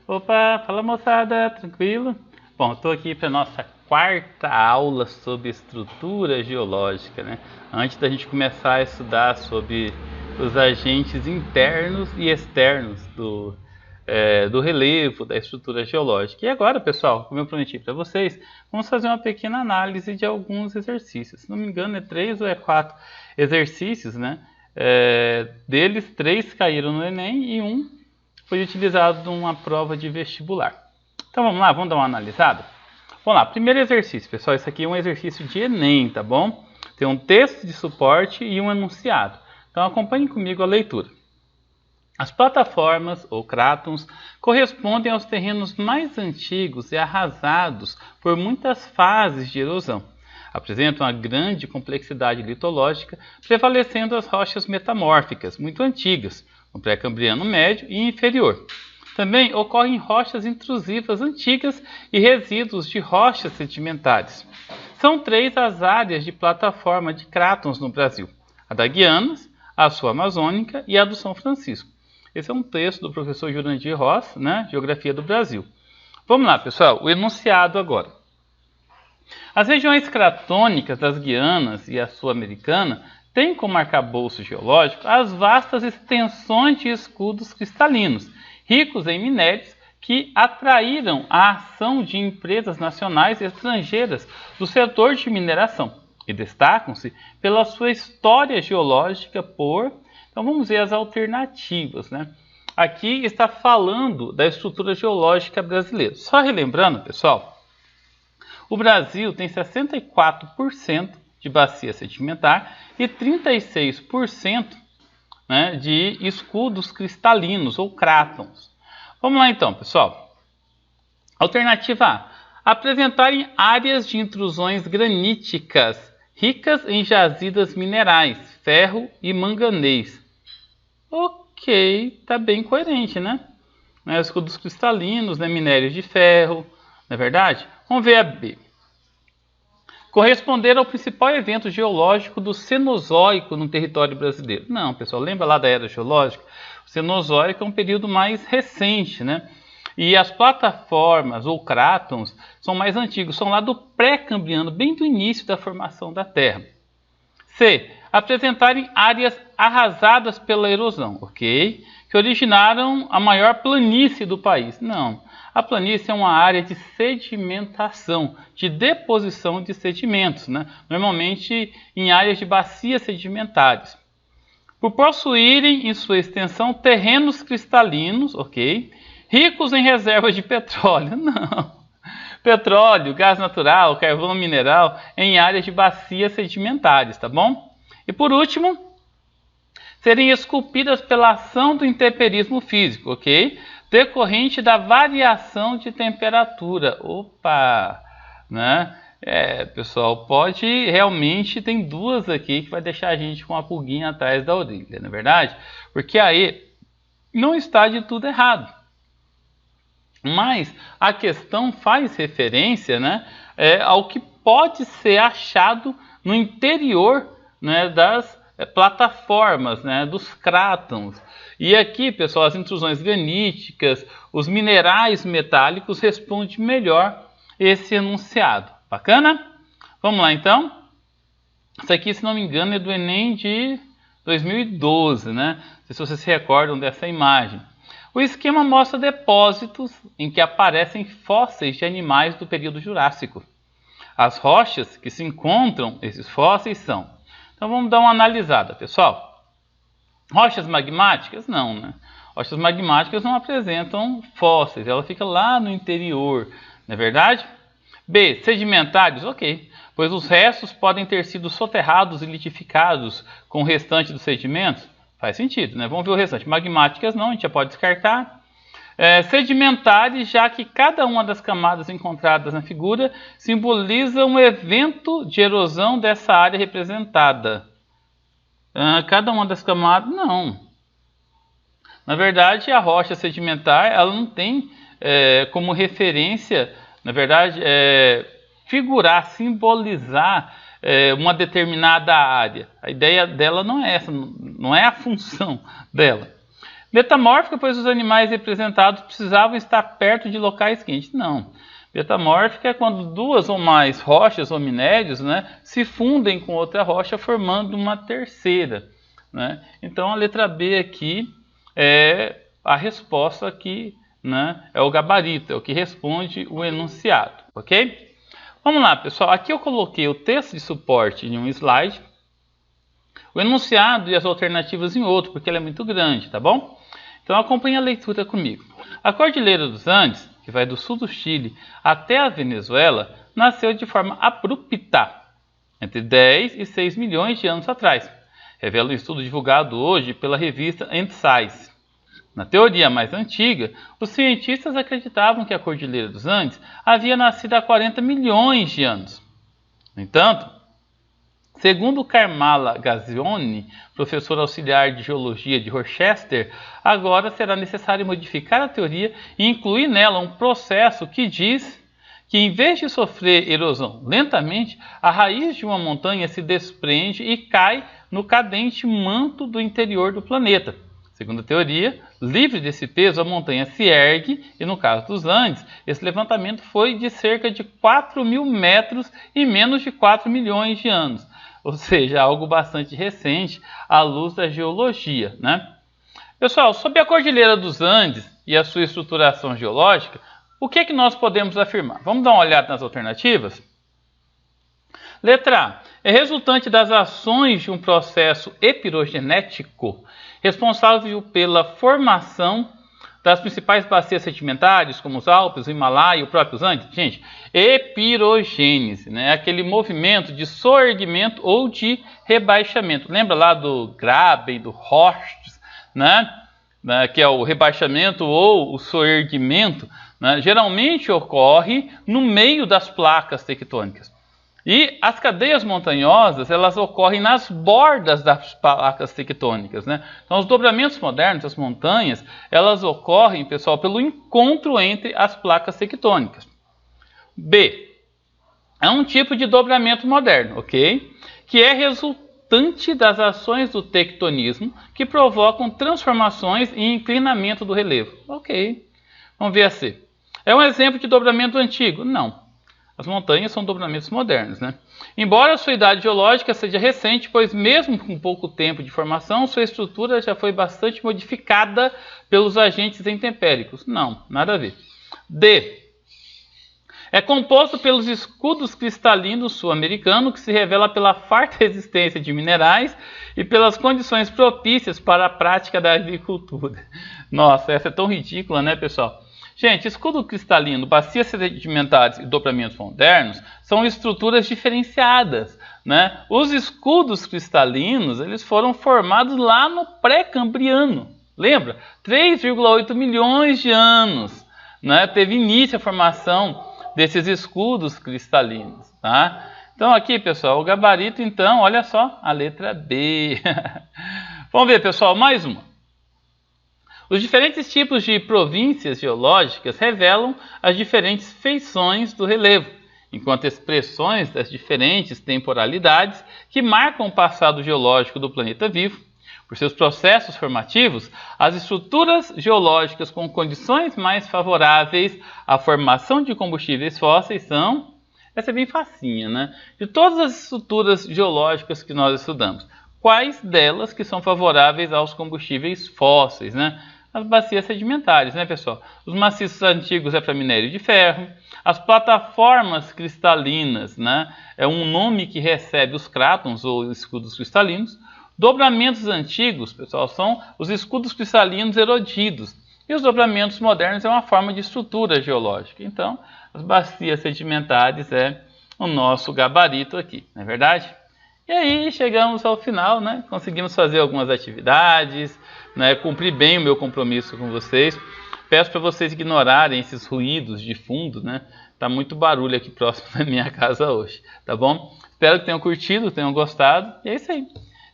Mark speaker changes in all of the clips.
Speaker 1: Opa, fala moçada, tranquilo? Bom, estou aqui para nossa quarta aula sobre estrutura geológica, né? Antes da gente começar a estudar sobre os agentes internos e externos do relevo, da estrutura geológica. E agora, pessoal, como eu prometi para vocês, vamos fazer uma pequena análise de alguns exercícios. Se não me engano, é 3 ou 4 exercícios, né? Deles, 3 caíram no Enem e um foi utilizado numa prova de vestibular. Então vamos lá, vamos dar uma analisada? Vamos lá, primeiro exercício, pessoal, isso aqui é um exercício de Enem, tá bom? Tem um texto de suporte e um enunciado. Então acompanhem comigo a leitura. As plataformas, ou crátons, correspondem aos terrenos mais antigos e arrasados por muitas fases de erosão. Apresentam uma grande complexidade litológica, prevalecendo as rochas metamórficas, muito antigas, no pré-cambriano médio e inferior. Também ocorrem rochas intrusivas antigas e resíduos de rochas sedimentares. São 3 as áreas de plataforma de crátons no Brasil: a da Guianas, a sul-amazônica e a do São Francisco. Esse é um texto do professor Jurandir Ross, né? Geografia do Brasil. Vamos lá, pessoal, o enunciado agora. As regiões cratônicas das Guianas e a sul-americana têm como arcabouço geológico as vastas extensões de escudos cristalinos, ricos em minérios, que atraíram a ação de empresas nacionais e estrangeiras do setor de mineração e destacam-se pela sua história geológica Então vamos ver as alternativas, né? Aqui está falando da estrutura geológica brasileira. Só relembrando, pessoal, o Brasil tem 64% de bacia sedimentar e 36%, né, de escudos cristalinos ou crátons. Vamos lá então, pessoal. Alternativa A: apresentarem áreas de intrusões graníticas ricas em jazidas minerais, ferro e manganês. Ok, tá bem coerente, né? Escudos cristalinos, né, minérios de ferro, não é verdade? Vamos ver a B. Corresponder ao principal evento geológico do Cenozoico no território brasileiro. Não, pessoal, lembra lá da Era Geológica? O Cenozoico é um período mais recente, né? E as plataformas ou crátons são mais antigos, são lá do pré-cambriano, bem do início da formação da Terra. C. Apresentarem áreas arrasadas pela erosão, ok? Que originaram a maior planície do país. Não. A planície é uma área de sedimentação, de deposição de sedimentos, né? Normalmente em áreas de bacias sedimentares. Por possuírem em sua extensão terrenos cristalinos, ok? Ricos em reservas de petróleo. Não. Petróleo, gás natural, carvão mineral em áreas de bacias sedimentares, tá bom? E por último, serem esculpidas pela ação do intemperismo físico, ok? Decorrente da variação de temperatura. Opa! Né? Pessoal, pode realmente, tem 2 aqui que vai deixar a gente com uma pulguinha atrás da orelha, não é verdade? Porque aí não está de tudo errado. Mas a questão faz referência, né, ao que pode ser achado no interior, né, das plataformas, né, dos crátons. E aqui, pessoal, as intrusões graníticas, os minerais metálicos respondem melhor esse enunciado. Bacana? Vamos lá, então. Isso aqui, se não me engano, é do Enem de 2012, né? Não sei se vocês se recordam dessa imagem. O esquema mostra depósitos em que aparecem fósseis de animais do período Jurássico. As rochas que se encontram esses fósseis são... Então vamos dar uma analisada, pessoal. Rochas magmáticas? Não, né? Rochas magmáticas não apresentam fósseis, ela fica lá no interior, não é verdade? B. Sedimentares? Ok, pois os restos podem ter sido soterrados e litificados com o restante dos sedimentos. Faz sentido, né? Vamos ver o restante. Magmáticas não, a gente já pode descartar. Sedimentares, já que cada uma das camadas encontradas na figura simboliza um evento de erosão dessa área representada. Cada uma das camadas, não. Na verdade, a rocha sedimentar, ela não tem como referência, na verdade, figurar, simbolizar uma determinada área. A ideia dela não é essa, não é a função dela. Metamórfica, pois os animais representados precisavam estar perto de locais quentes. Não. Metamórfica é quando duas ou mais rochas ou minérios, né, se fundem com outra rocha, formando uma terceira. Né? Então, a letra B aqui é a resposta aqui, né, é o gabarito, é o que responde o enunciado. Ok? Vamos lá, pessoal. Aqui eu coloquei o texto de suporte em um slide, o enunciado e as alternativas em outro, porque ele é muito grande, tá bom? Então acompanhe a leitura comigo. A Cordilheira dos Andes, que vai do sul do Chile até a Venezuela, nasceu de forma abrupta, entre 10 e 6 milhões de anos atrás, revela um estudo divulgado hoje pela revista Science. Na teoria mais antiga, os cientistas acreditavam que a Cordilheira dos Andes havia nascido há 40 milhões de anos. No entanto, segundo Carmala Gazioni, professor auxiliar de geologia de Rochester, agora será necessário modificar a teoria e incluir nela um processo que diz que, em vez de sofrer erosão lentamente, a raiz de uma montanha se desprende e cai no cadente manto do interior do planeta. Segundo a teoria, livre desse peso, a montanha se ergue e, no caso dos Andes, esse levantamento foi de cerca de 4.000 metros em menos de 4 milhões de anos. Ou seja, algo bastante recente à luz da geologia, né? Pessoal, sobre a Cordilheira dos Andes e a sua estruturação geológica, o que é que nós podemos afirmar? Vamos dar uma olhada nas alternativas? Letra A. É resultante das ações de um processo epirogenético responsável pela formação das principais bacias sedimentares, como os Alpes, o Himalaia e os próprios Andes. Gente, epirogênese, né? Aquele movimento de soerguimento ou de rebaixamento. Lembra lá do Graben, do Rostes, né? Que é o rebaixamento ou o soerguimento, né? Geralmente ocorre no meio das placas tectônicas. E as cadeias montanhosas, elas ocorrem nas bordas das placas tectônicas, né? Então, os dobramentos modernos, as montanhas, elas ocorrem, pessoal, pelo encontro entre as placas tectônicas. B. É um tipo de dobramento moderno, ok? Que é resultante das ações do tectonismo que provocam transformações e inclinamento do relevo. Ok. Vamos ver a C. É um exemplo de dobramento antigo? Não. As montanhas são dobramentos modernos, né? Embora a sua idade geológica seja recente, pois mesmo com pouco tempo de formação, sua estrutura já foi bastante modificada pelos agentes intempéricos. Não, nada a ver. D. É composto pelos escudos cristalinos sul-americanos, que se revela pela farta resistência de minerais e pelas condições propícias para a prática da agricultura. Nossa, essa é tão ridícula, né, pessoal? Gente, escudo cristalino, bacias sedimentares e dobramentos modernos são estruturas diferenciadas, né? Os escudos cristalinos, eles foram formados lá no pré-cambriano. Lembra? 3,8 milhões de anos, né? Teve início a formação desses escudos cristalinos, tá? Então aqui, pessoal, o gabarito, então, olha só, a letra B. Vamos ver, pessoal, mais uma. Os diferentes tipos de províncias geológicas revelam as diferentes feições do relevo, enquanto expressões das diferentes temporalidades que marcam o passado geológico do planeta vivo. Por seus processos formativos, as estruturas geológicas com condições mais favoráveis à formação de combustíveis fósseis são... Essa é bem facinha, né? De todas as estruturas geológicas que nós estudamos, quais delas que são favoráveis aos combustíveis fósseis, né? As bacias sedimentares, né, pessoal? Os maciços antigos é para minério de ferro. As plataformas cristalinas, né? É um nome que recebe os crátons ou escudos cristalinos. Dobramentos antigos, pessoal, são os escudos cristalinos erodidos. E os dobramentos modernos é uma forma de estrutura geológica. Então, as bacias sedimentares é o nosso gabarito aqui, não é verdade? E aí chegamos ao final, né? Conseguimos fazer algumas atividades, né? Cumprir bem o meu compromisso com vocês. Peço para vocês ignorarem esses ruídos de fundo, né? Tá muito barulho aqui próximo da minha casa hoje, tá bom? Espero que tenham curtido, tenham gostado. E é isso aí.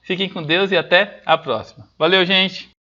Speaker 1: Fiquem com Deus e até a próxima. Valeu, gente!